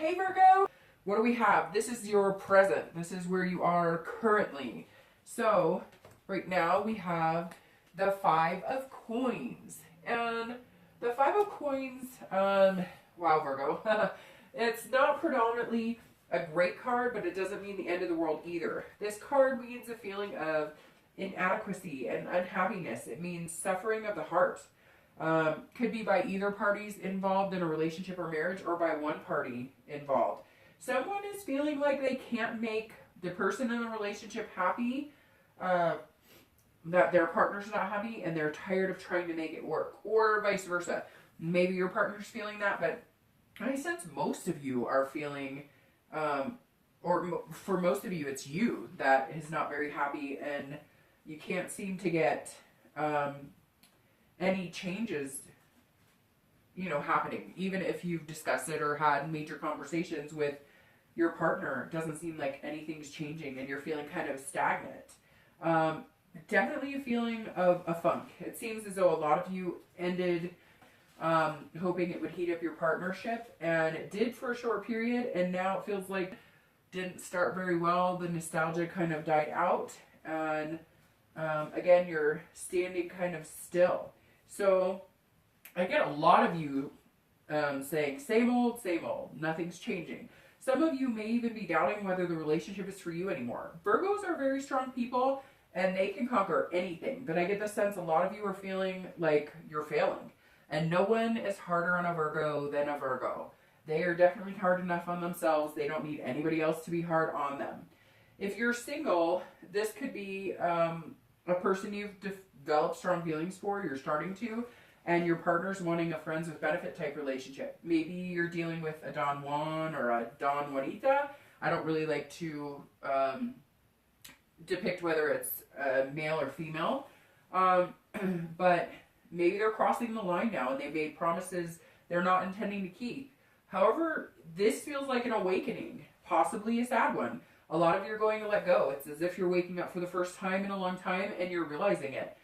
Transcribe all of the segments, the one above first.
Hey Virgo! What do we have? This is your present. This is where you are currently. So, right now we have the Five of Coins. And the Five of Coins, wow Virgo, it's not predominantly a great card, but it doesn't mean the end of the world either. This card means a feeling of inadequacy and unhappiness. It means suffering of the heart. Could be by either parties involved in a relationship or marriage, or by one party involved. Someone is feeling like they can't make the person in the relationship happy, that their partner's not happy, and they're tired of trying to make it work, or vice versa. Maybe your partner's feeling that, but I sense most of you are feeling, or for most of you, it's you that is not very happy, and you can't seem to get any changes, happening. Even if you've discussed it or had major conversations with your partner, it doesn't seem like anything's changing, and you're feeling kind of stagnant. Definitely a feeling of a funk. It seems as though a lot of you ended hoping it would heat up your partnership, and it did for a short period, and now it feels like didn't start very well. The nostalgia kind of died out, and again, you're standing kind of still. So I get a lot of you saying, same old, nothing's changing. Some of you may even be doubting whether the relationship is for you anymore. Virgos are very strong people, and they can conquer anything. But I get the sense a lot of you are feeling like you're failing. And no one is harder on a Virgo than a Virgo. They are definitely hard enough on themselves. They don't need anybody else to be hard on them. If you're single, this could be a person you've developed strong feelings for, you're starting to, and your partner's wanting a friends with benefit type relationship. Maybe you're dealing with a Don Juan or a Don Juanita. I don't really like to depict whether it's male or female, but maybe they're crossing the line now and they made promises they're not intending to keep. However, this feels like an awakening, possibly a sad one. A lot of you are going to let go. It's as if you're waking up for the first time in a long time and you're realizing it.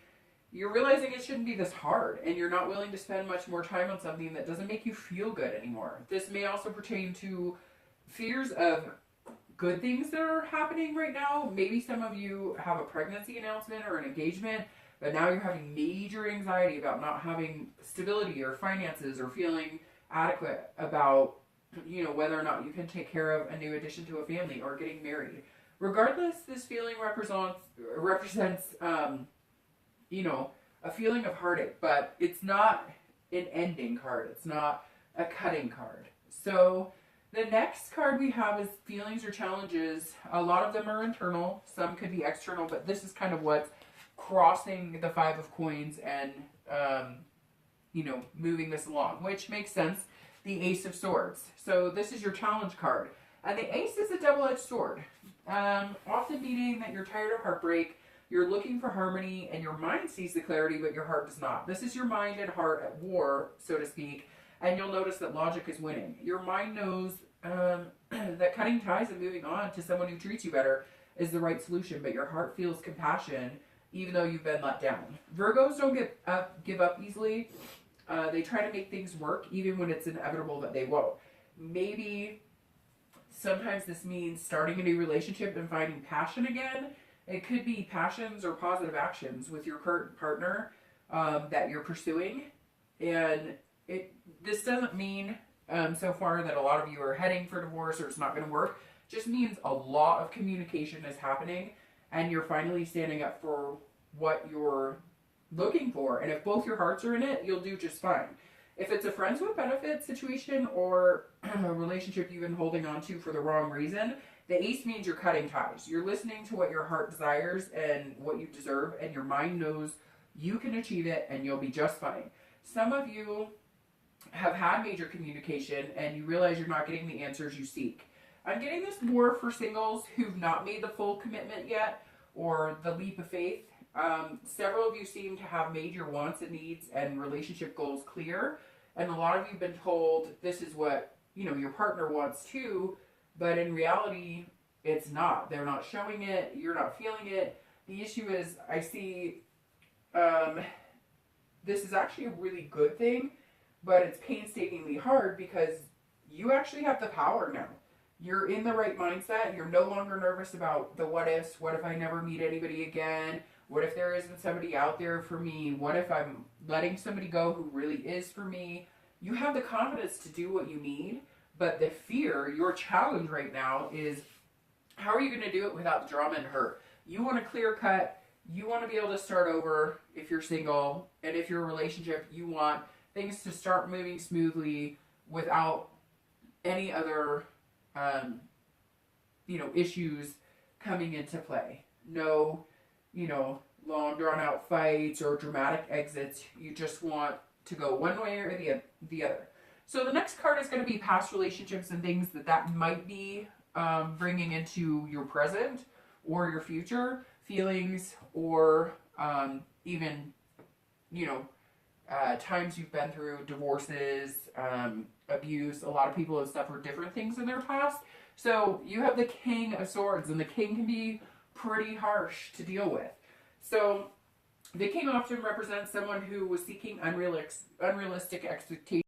You're realizing it shouldn't be this hard, and you're not willing to spend much more time on something that doesn't make you feel good anymore. This may also pertain to fears of good things that are happening right now. Maybe some of you have a pregnancy announcement or an engagement, but now you're having major anxiety about not having stability or finances, or feeling adequate about whether or not you can take care of a new addition to a family or getting married. Regardless, this feeling represents a feeling of heartache, but it's not an ending card. It's not a cutting card. So the next card we have is feelings or challenges. A lot of them are internal. Some could be external, but this is kind of what's crossing the Five of Coins and, moving this along, which makes sense. The Ace of Swords. So this is your challenge card. And the Ace is a double-edged sword. Often meaning that you're tired of heartbreak, you're looking for harmony, and your mind sees the clarity, but your heart does not. This is your mind and heart at war, so to speak, and you'll notice that logic is winning. Your mind knows that cutting ties and moving on to someone who treats you better is the right solution, but your heart feels compassion even though you've been let down. Virgos don't give up easily. They try to make things work even when it's inevitable that they won't. Maybe sometimes this means starting a new relationship and finding passion again. It could be passions or positive actions with your current partner that you're pursuing. And this doesn't mean so far that a lot of you are heading for divorce or it's not going to work. It just means a lot of communication is happening and you're finally standing up for what you're looking for. And if both your hearts are in it, you'll do just fine. If it's a friends with benefits situation or a relationship you've been holding on to for the wrong reason, the Ace means you're cutting ties. You're listening to what your heart desires and what you deserve, and your mind knows you can achieve it and you'll be just fine. Some of you have had major communication and you realize you're not getting the answers you seek. I'm getting this more for singles who've not made the full commitment yet or the leap of faith. Several of you seem to have made your wants and needs and relationship goals clear, and a lot of you have been told this is what your partner wants too, but in reality it's not. They're not showing it, you're not feeling it. The issue is I see this is actually a really good thing, but it's painstakingly hard because you actually have the power now. You're in the right mindset. You're no longer nervous about the what ifs. What if I never meet anybody again? What if there isn't somebody out there for me? What if I'm letting somebody go who really is for me? You have the confidence to do what you need, but the fear, your challenge right now is, how are you going to do it without the drama and hurt? You want to clear cut. You want to be able to start over if you're single, and if you're in a relationship, you want things to start moving smoothly without any other, issues coming into play. No, long drawn out fights or dramatic exits. You just want to go one way or the other. So the next card is going to be past relationships and things that might be bringing into your present or your future, feelings, or even, times you've been through, divorces, abuse. A lot of people have suffered different things in their past. So you have the King of Swords, and the King can be pretty harsh to deal with. So the King often represents someone who was seeking unrealistic expectations,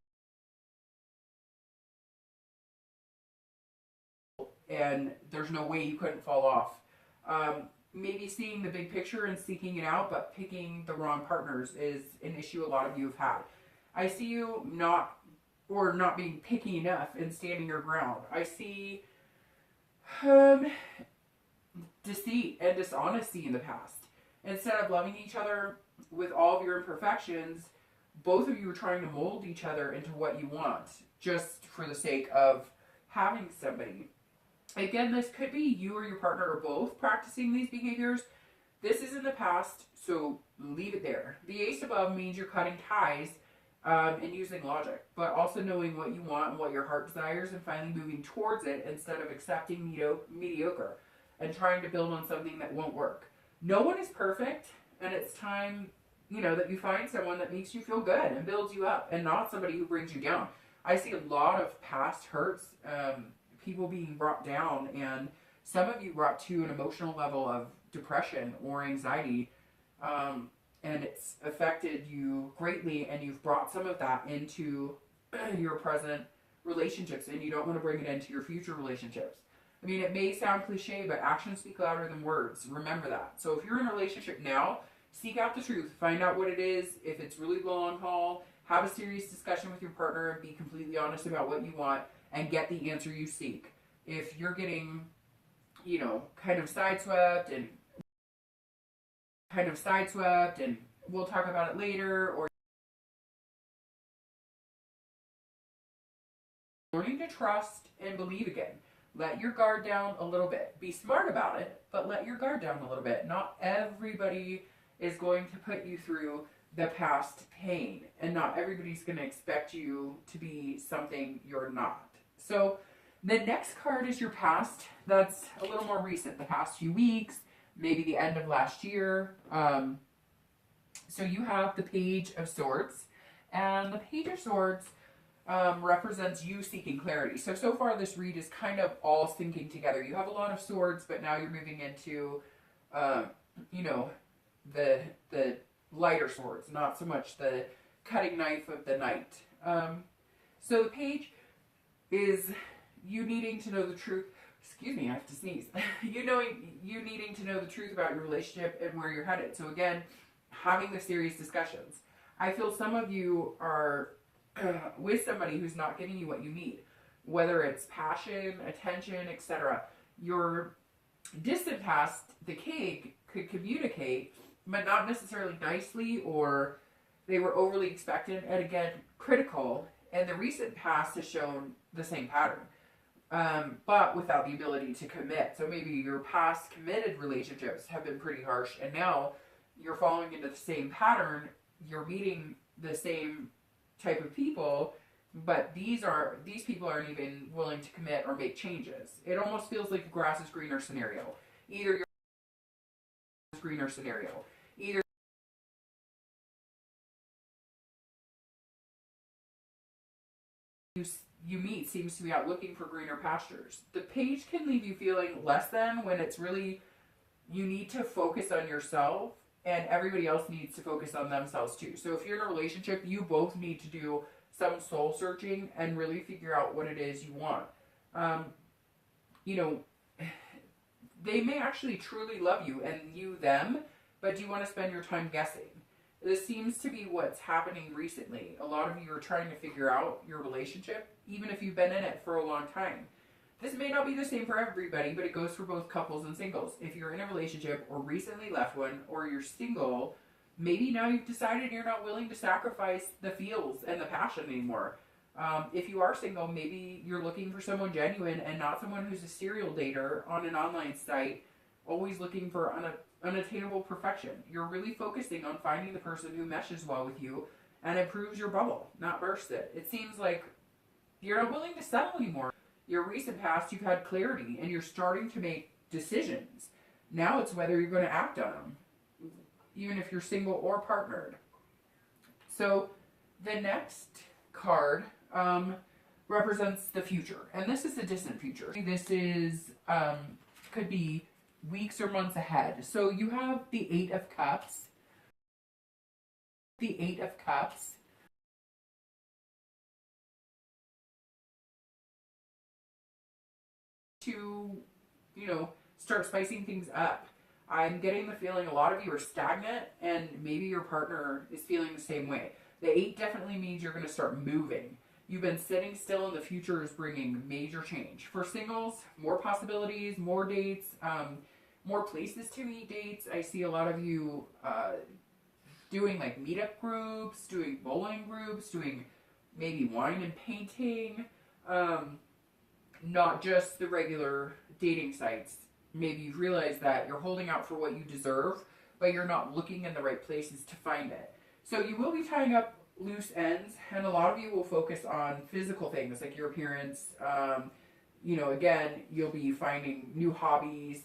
and there's no way you couldn't fall off. Maybe seeing the big picture and seeking it out, but picking the wrong partners is an issue a lot of you have had. I see you not being picky enough and standing your ground. I see deceit and dishonesty in the past. Instead of loving each other with all of your imperfections, both of you are trying to mold each other into what you want, just for the sake of having somebody. Again, this could be you or your partner or both practicing these behaviors. This is in the past, so leave it there. The Ace above means you're cutting ties and using logic, but also knowing what you want and what your heart desires and finally moving towards it instead of accepting mediocre and trying to build on something that won't work. No one is perfect, and it's time, that you find someone that makes you feel good and builds you up, and not somebody who brings you down. I see a lot of past hurts, people being brought down, and some of you brought to an emotional level of depression or anxiety, and it's affected you greatly, and you've brought some of that into your present relationships, and you don't want to bring it into your future relationships. I mean, it may sound cliche, but actions speak louder than words. Remember that. So if you're in a relationship now, seek out the truth. Find out what it is. If it's really long haul, have a serious discussion with your partner and be completely honest about what you want and get the answer you seek. If you're getting, kind of sideswept and we'll talk about it later, or learning to trust and believe again. Let your guard down a little bit. Be smart about it, but let your guard down a little bit. Not everybody is going to put you through the past pain, and not everybody's going to expect you to be something you're not. So the next card is your past. That's a little more recent, the past few weeks, maybe the end of last year. So you have the Page of Swords, and the Page of Swords represents you seeking clarity. So far this read is kind of all syncing together. You have a lot of swords, but now you're moving into, the lighter swords, not so much the cutting knife of the knight. So the page is you needing to know the truth. Excuse me, I have to sneeze. You needing to know the truth about your relationship and where you're headed. So again, having the serious discussions. I feel some of you are with somebody who's not giving you what you need, whether it's passion, attention, etc. Your distant past, the king, could communicate, but not necessarily nicely, or they were overly expectant and again critical, and the recent past has shown the same pattern, but without the ability to commit. So maybe your past committed relationships have been pretty harsh, and now you're falling into the same pattern. You're meeting the same type of people, but these people aren't even willing to commit or make changes. It almost feels like a grass is greener scenario. Either you meet seems to be out looking for greener pastures. The page can leave you feeling less than when it's really, you need to focus on yourself and everybody else needs to focus on themselves too. So if you're in a relationship, you both need to do some soul searching and really figure out what it is you want. You know, they may actually truly love you and you them, but do you want to spend your time guessing? This seems to be what's happening recently. A lot of you are trying to figure out your relationship, even if you've been in it for a long time. This may not be the same for everybody, but it goes for both couples and singles. If you're in a relationship or recently left one, or you're single, maybe now you've decided you're not willing to sacrifice the feels and the passion anymore. If you are single, maybe you're looking for someone genuine and not someone who's a serial dater on an online site, always looking for unattainable perfection. You're really focusing on finding the person who meshes well with you and improves your bubble, not bursts it. It seems like you're not willing to settle anymore. Your recent past, you've had clarity and you're starting to make decisions. Now it's whether you're going to act on them, even if you're single or partnered. So the next card represents the future, and this is the distant future. This is could be weeks or months ahead. So you have the Eight of Cups. The Eight of Cups. To, you know, start spicing things up. I'm getting the feeling a lot of you are stagnant and maybe your partner is feeling the same way. The 8 definitely means you're going to start moving. You've been sitting still and the future is bringing major change. For singles, more possibilities, more dates, more places to meet dates. I see a lot of you doing like meetup groups, doing bowling groups, doing maybe wine and painting. Not just the regular dating sites. Maybe you've realized that you're holding out for what you deserve, but you're not looking in the right places to find it. So you will be tying up loose ends, and a lot of you will focus on physical things like your appearance. You know, again, you'll be finding new hobbies,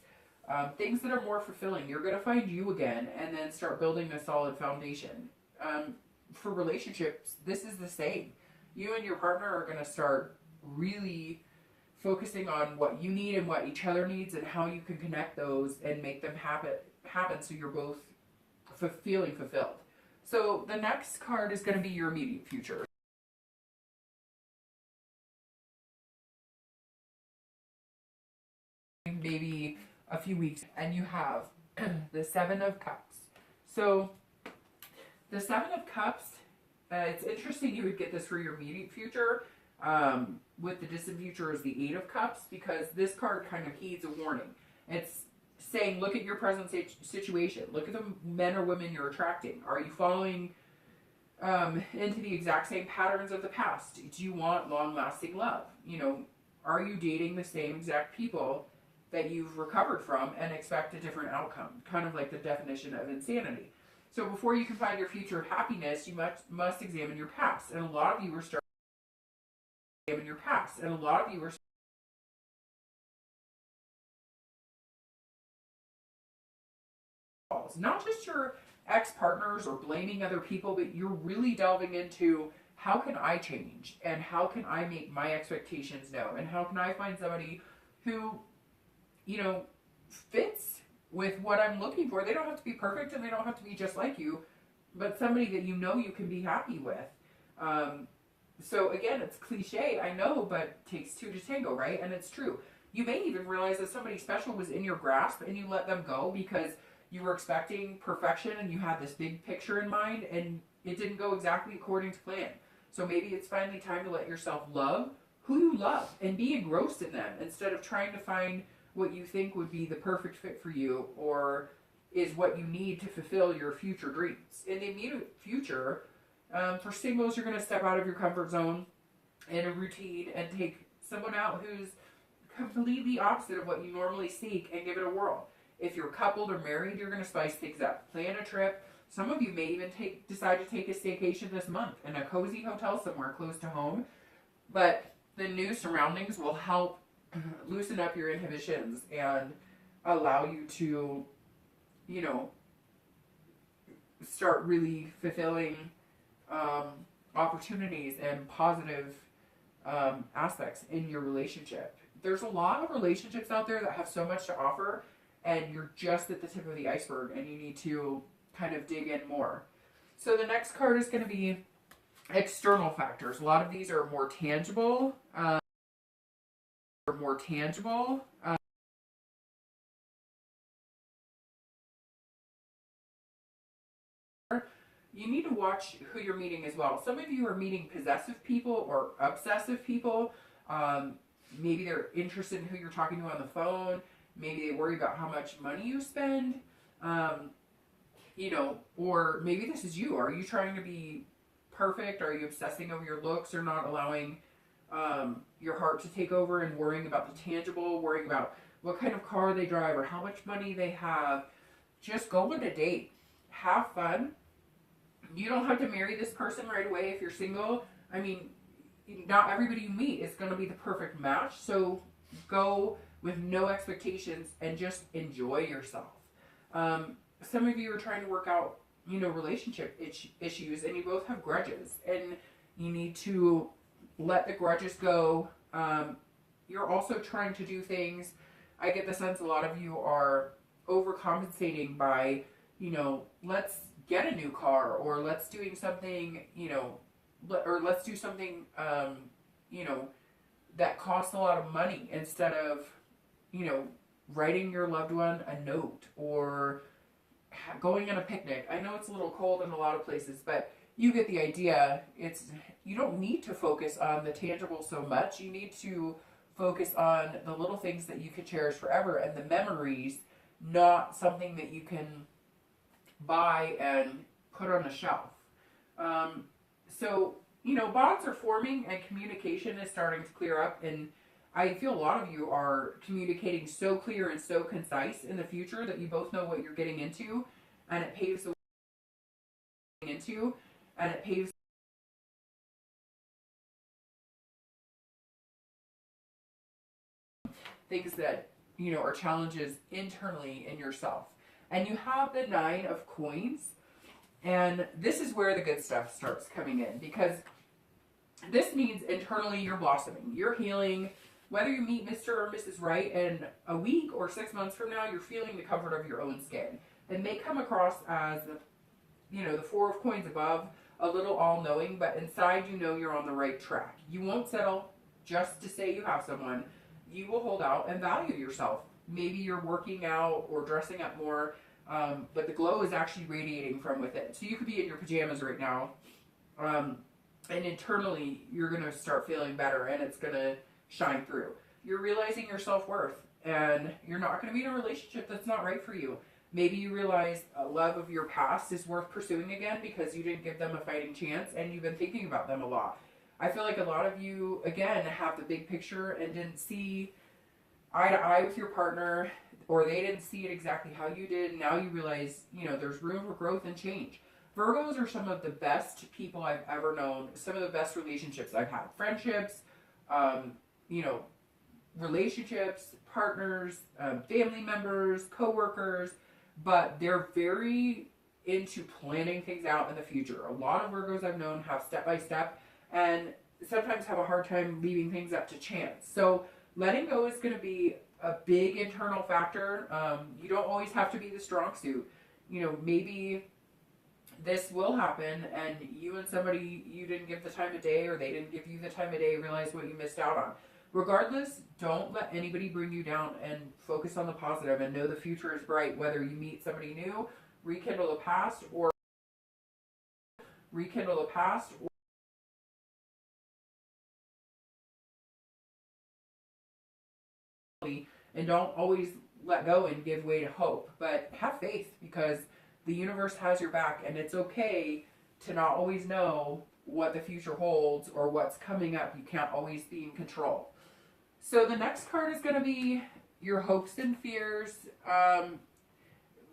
things that are more fulfilling. You're going to find you again and then start building a solid foundation. For relationships, this is the same. You and your partner are going to start really focusing on what you need and what each other needs and how you can connect those and make them happen so you're both feeling fulfilled. So the next card is going to be your immediate future. Maybe a few weeks, and you have the Seven of Cups. So the Seven of Cups, it's interesting you would get this for your immediate future. With the distant future is the Eight of Cups, because this card kind of heeds a warning. It's saying, look at your present situation. Look at the men or women you're attracting. Are you following into the exact same patterns of the past? Do you want long-lasting love? You know, are you dating the same exact people that you've recovered from and expect a different outcome? Kind of like the definition of insanity. So before you can find your future of happiness, you must examine your past. And a lot of you are starting to examine your past. And a lot of you are not just your ex-partners or blaming other people, but you're really delving into how can I change and how can I make my expectations known and how can I find somebody who, you know, fits with what I'm looking for. They don't have to be perfect and they don't have to be just like you, but somebody that you know you can be happy with. So again, it's cliche, I know, but it takes two to tango, right? And it's true. You may even realize that somebody special was in your grasp and you let them go because you were expecting perfection and you had this big picture in mind and it didn't go exactly according to plan. So maybe it's finally time to let yourself love who you love and be engrossed in them instead of trying to find what you think would be the perfect fit for you or is what you need to fulfill your future dreams. In the immediate future, for singles, you're going to step out of your comfort zone in a routine and take someone out who's completely opposite of what you normally seek and give it a whirl. If you're coupled or married, you're going to spice things up. Plan a trip. Some of you may even decide to take a staycation this month in a cozy hotel somewhere close to home. But the new surroundings will help loosen up your inhibitions and allow you to, you know, start really fulfilling opportunities and positive aspects in your relationship. There's a lot of relationships out there that have so much to offer, and you're just at the tip of the iceberg and you need to kind of dig in more. So the next card is going to be external factors. A lot of these are more tangible. You need to watch who you're meeting as well. Some of you are meeting possessive people or obsessive people. Maybe they're interested in who you're talking to on the phone. Maybe they worry about how much money you spend. You know, or maybe this is you. Are you trying to be perfect? Are you obsessing over your looks or not allowing your heart to take over and worrying about the tangible, worrying about what kind of car they drive or how much money they have? Just go on a date. Have fun. You don't have to marry this person right away if you're single. I mean, not everybody you meet is going to be the perfect match. So go with no expectations and just enjoy yourself. Some of you are trying to work out, you know, relationship issues, and you both have grudges, and you need to let the grudges go. You're also trying to do things. I get the sense a lot of you are overcompensating by, you know, let's get a new car, or let's doing something, you know, or let's do something, you know, that costs a lot of money instead of, you know, writing your loved one a note or going on a picnic. I know it's a little cold in a lot of places, but you get the idea. You don't need to focus on the tangible so much. You need to focus on the little things that you can cherish forever and the memories, not something that you can buy and put on a shelf. So, you know, bonds are forming and communication is starting to clear up, and I feel a lot of you are communicating so clear and so concise in the future that you both know what you're getting into, and it paves the way things that, you know, are challenges internally in yourself. And you have the 9 of Coins, and this is where the good stuff starts coming in, because this means internally you're blossoming, you're healing. Whether you meet Mr. or Mrs. Right in a week or 6 months from now, you're feeling the comfort of your own skin. It may come across as, you know, the 4 of Coins above, a little all-knowing, but inside you know you're on the right track. You won't settle just to say you have someone. You will hold out and value yourself. Maybe you're working out or dressing up more, but the glow is actually radiating from within. So you could be in your pajamas right now, and internally you're going to start feeling better, and it's going to shine through. You're realizing your self-worth, and you're not going to be in a relationship that's not right for you. Maybe you realize a love of your past is worth pursuing again because you didn't give them a fighting chance, and you've been thinking about them a lot. I feel like a lot of you, again, have the big picture and didn't see eye to eye with your partner, or they didn't see it exactly how you did. Now you realize, you know, there's room for growth and change. Virgos are some of the best people I've ever known, some of the best relationships I've had. Friendships, you know, relationships, partners, family members, co-workers, but they're very into planning things out in the future. A lot of Virgos I've known have step-by-step and sometimes have a hard time leaving things up to chance. So letting go is going to be a big internal factor. You don't always have to be the strong suit. You know, maybe this will happen and you and somebody you didn't give the time of day, or they didn't give you the time of day, realize what you missed out on. Regardless, don't let anybody bring you down, and focus on the positive and know the future is bright. Whether you meet somebody new, rekindle the past, or and don't always let go and give way to hope, but have faith, because the universe has your back, and it's okay to not always know what the future holds or what's coming up. You can't always be in control. So the next card is going to be your hopes and fears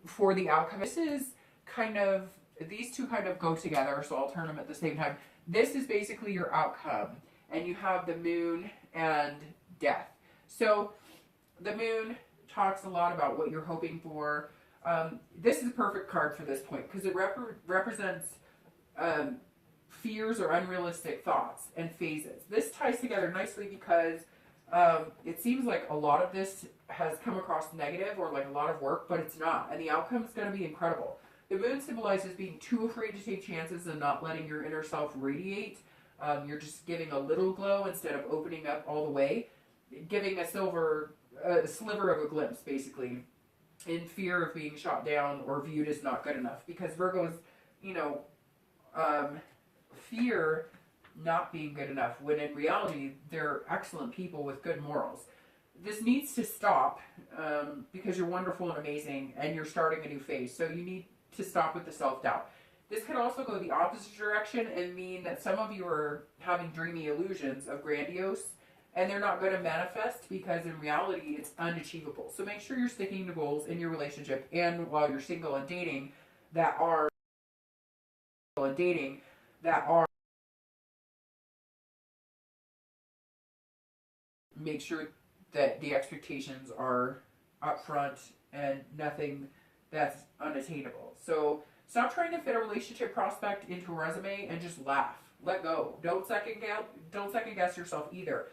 for the outcome. This is kind of, these two kind of go together, so I'll turn them at the same time. This is basically your outcome, and you have the Moon and Death. So the Moon talks a lot about what you're hoping for. This is a perfect card for this point because it represents fears or unrealistic thoughts and phases. This ties together nicely because it seems like a lot of this has come across negative or like a lot of work, but it's not. And the outcome is going to be incredible. The moon symbolizes being too afraid to take chances and not letting your inner self radiate. You're just giving a little glow instead of opening up all the way, giving a sliver of a glimpse, basically, in fear of being shot down or viewed as not good enough. Because Virgos, you know, fear not being good enough, when in reality, they're excellent people with good morals. This needs to stop because you're wonderful and amazing and you're starting a new phase. So you need to stop with the self-doubt. This could also go the opposite direction and mean that some of you are having dreamy illusions of grandiose and they're not going to manifest because in reality it's unachievable. So make sure you're sticking to goals in your relationship and while you're single and dating that are make sure that the expectations are upfront and nothing that's unattainable. So stop trying to fit a relationship prospect into a resume and just laugh. Let go. Don't second guess yourself either.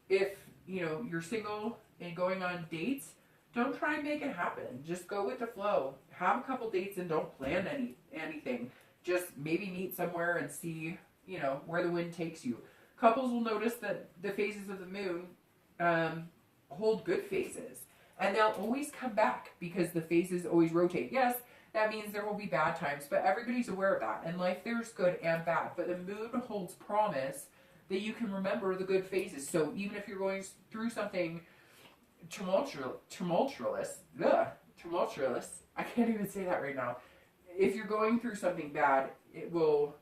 If you're single and going on dates, don't try and make it happen. Just go with the flow. Have a couple dates and don't plan anything. Just maybe meet somewhere and see where the wind takes you. Couples will notice that the phases of the moon hold good phases. And they'll always come back because the phases always rotate. Yes, that means there will be bad times, but everybody's aware of that. In life, there's good and bad. But the moon holds promise that you can remember the good phases. So even if you're going through something tumultuous, I can't even say that right now. If you're going through something bad, it will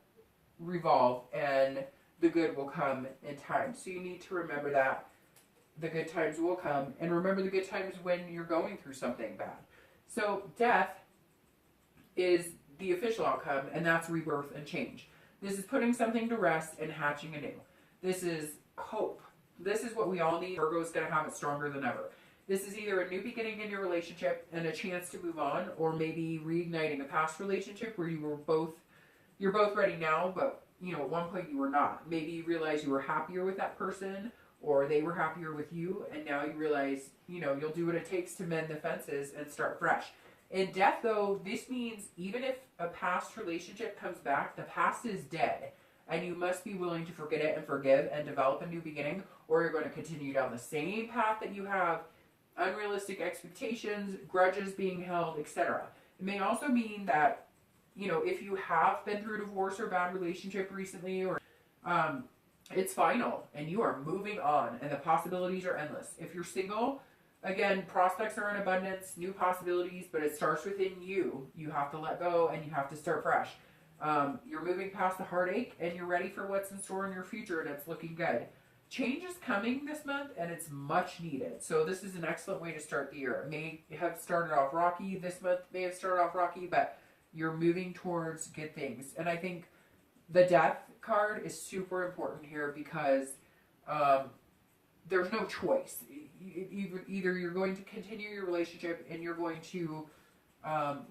revolve and the good will come in time. So you need to remember that. The good times will come, and remember the good times when you're going through something bad. So death is the official outcome, and that's rebirth and change. This is putting something to rest and hatching anew. This is hope. This is what we all need. Virgo is going to have it stronger than ever. This is either a new beginning in your relationship and a chance to move on, or maybe reigniting a past relationship where you're both ready now, but at one point you were not. Maybe you realize you were happier with that person, or they were happier with you, and now you realize, you'll do what it takes to mend the fences and start fresh. In death, though, this means even if a past relationship comes back, the past is dead, and you must be willing to forget it and forgive and develop a new beginning, or you're going to continue down the same path that you have, unrealistic expectations, grudges being held, etc. It may also mean that, if you have been through a divorce or bad relationship recently, or it's final and you are moving on and the possibilities are endless. If you're single, again, prospects are in abundance, new possibilities, but it starts within you. You have to let go and you have to start fresh. You're moving past the heartache and you're ready for what's in store in your future, and it's looking good. Change is coming this month and it's much needed. So this is an excellent way to start the year. It may have started off rocky. This month may have started off rocky, but you're moving towards good things. And I think the death card is super important here because there's no choice. Either you're going to continue your relationship and you're going to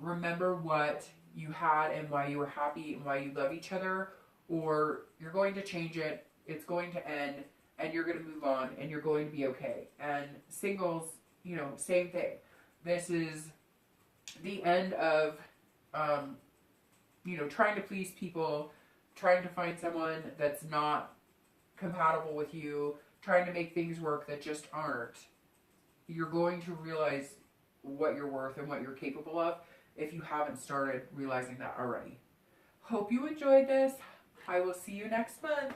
remember what you had and why you were happy and why you love each other, or you're going to change it, it's going to end, and you're going to move on and you're going to be okay. And singles, same thing. This is the end of trying to please people, trying to find someone that's not compatible with you, trying to make things work that just aren't. You're going to realize what you're worth and what you're capable of if you haven't started realizing that already. Hope you enjoyed this. I will see you next month.